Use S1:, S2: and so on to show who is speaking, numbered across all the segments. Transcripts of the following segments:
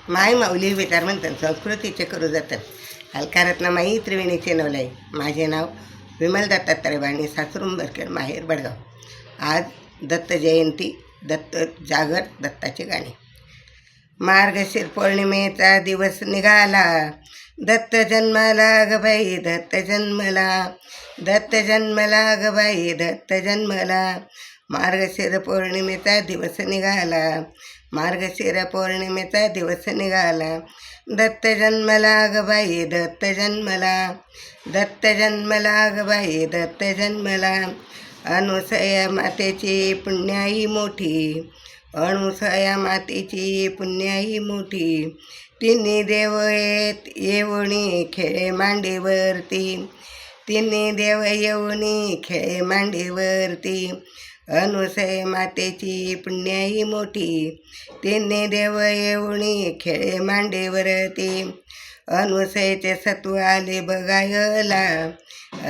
S1: माय माऊली विचार म्हणतात संस्कृतीचे करू जातात हलकारत्न माई त्रिवेणीचे नवलाई. माझे नाव विमल दत्तात्रय बाणी, सासरुंबरखेड, माहेर बडगाव. आज दत्त जयंती, दत्त जागर, दत्ताची गाणी. मार्गशीर पौर्णिमेचा दिवस निघाला, दत्त जन्माला ग बाई दत्त जन्मला, दत्त जन्मला ग बाई दत्त जन्मला. मार्गशीर पौर्णिमेचा दिवस निघाला, मार्गशीर पौर्णिमेचा दिवस निघाला. दत्त जन्मला ग बाई दत्त जन्मला, दत्त जन्मला ग बाई दत्त जन्मला. अनुसया मातेची पुण्याई मोठी, अनुसया मातेची पुण्याई मोठी. तिन्ही देव येऊनी खेळे मांडीवरती, तिन्ही देव येऊनी खेळे मांडीवरती. अनुसय मातेची पुण्याई मोठी, तिन्ही देव येऊनी खेळे मांडीवरती. अनुसयचे सत्व आले बघायला,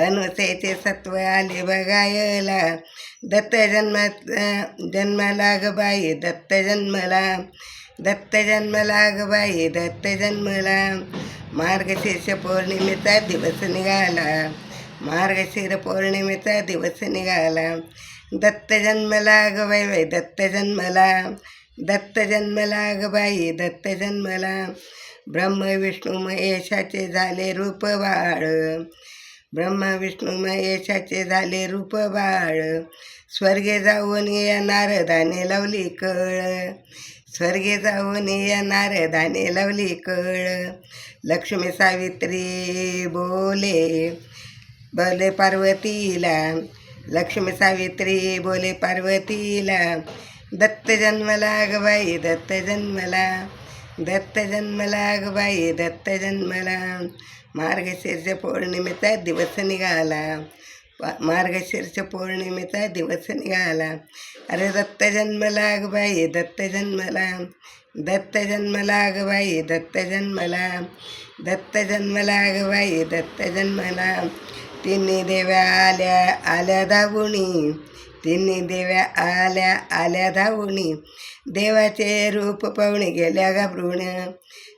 S1: अनुसयचे सत्व आले बघायला. दत्त जन्मला ग बाई दत्त जन्मला, दत्त जन्मला ग बाई दत्त जन्मला. मार्गशीर्ष पौर्णिमेचा दिवस निघाला, मार्गशीर पौर्णिमेचा दिवस निघाला. दत्त जन्मला ग बाई दत्त जन्मला, दत्त जन्मला ग बाई दत्त जन्मला. ब्रह्म विष्णू महेशाचे झाले रूप बाळ, ब्रह्म विष्णू महेशाचे झाले रूप बाळ. स्वर्गे जाऊन या नारदाने लावली कळ, स्वर्गे जाऊन या नारदाने लावली कळ. लक्ष्मी सावित्री बोले बोले पार्वतीला, लक्ष्मी सावित्री बोले पार्वतीला. दत्त जन्मला ग बाई दत्त जन्मला, दत्त जन्मला ग बाई दत्त जन्मला. मार्गशीर्ष पौर्णिमेचा दिवस निघाला, मार्गशीर्ष पौर्णिमेचा दिवस निघाला. अरे दत्त जन्मला ग बाई दत्त जन्मला, दत्त जन्मला ग बाई दत्त जन्मला, दत्त जन्मला ग बाई दत्त जन्मला. तिन्ही देव्या आल्या आल्या धावुनी, तिन्ही देव्या आल्या आल्या धावुनी. देवाचे रूप पाहुणे गेल्या घाबरून,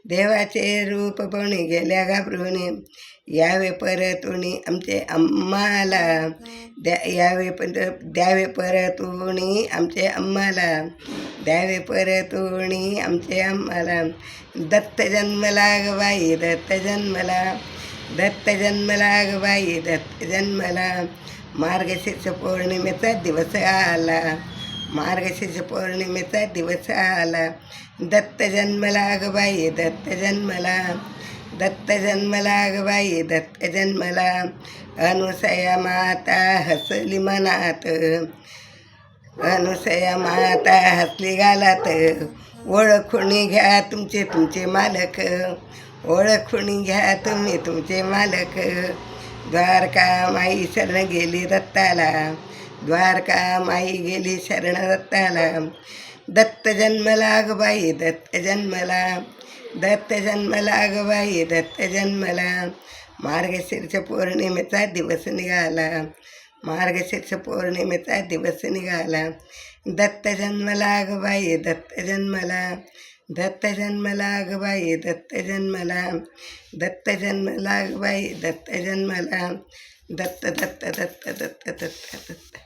S1: देवाचे रूप पाहुणे गेल्या घाबरून. यावे परतुनी आमचे आम्हाला, द्यावे परतुनी आमचे आम्हाला, द्यावे परतुनी आमचे आम्हाला. दत्त जन्मला ग बाई दत्त जन्मला, दत्त जन्मला ग बाई दत्त जन्मला. मार्गशीर्ष पौर्णिमेचा दिवस आला, मार्गशीर्ष पौर्णिमेचा दिवस आला. दत्त जन्मला ग बाई दत्त जन्मला, दत्त जन्मला ग बाई दत्त जन्मला. अनुसया माता हसली मनात, अनुसया माता हसली गालात. ओळखून घ्या तुमचे तुमचे मालक, ओळखून घ्या तुम्ही तुमचे मालक. द्वारका माई शरण गेली दत्ताला, द्वारका माई गेली शरण दत्ताला. दत्त जन्मला ग बाई दत्त जन्मला, दत्त जन्मला ग बाई दत्त जन्मला. मार्गशीर्ष पौर्णिमेचा दिवस निघाला, मार्गशीर्ष पौर्णिमेचा दिवस निघाला. दत्त जन्मला ग बाई दत्त जन्मला, दत्त जन्मला ग बाई दत्त जन्मला, दत्त जन्मला ग बाई दत्त जन्मला. दत्त दत्त दत्त दत्त दत्त दत्त.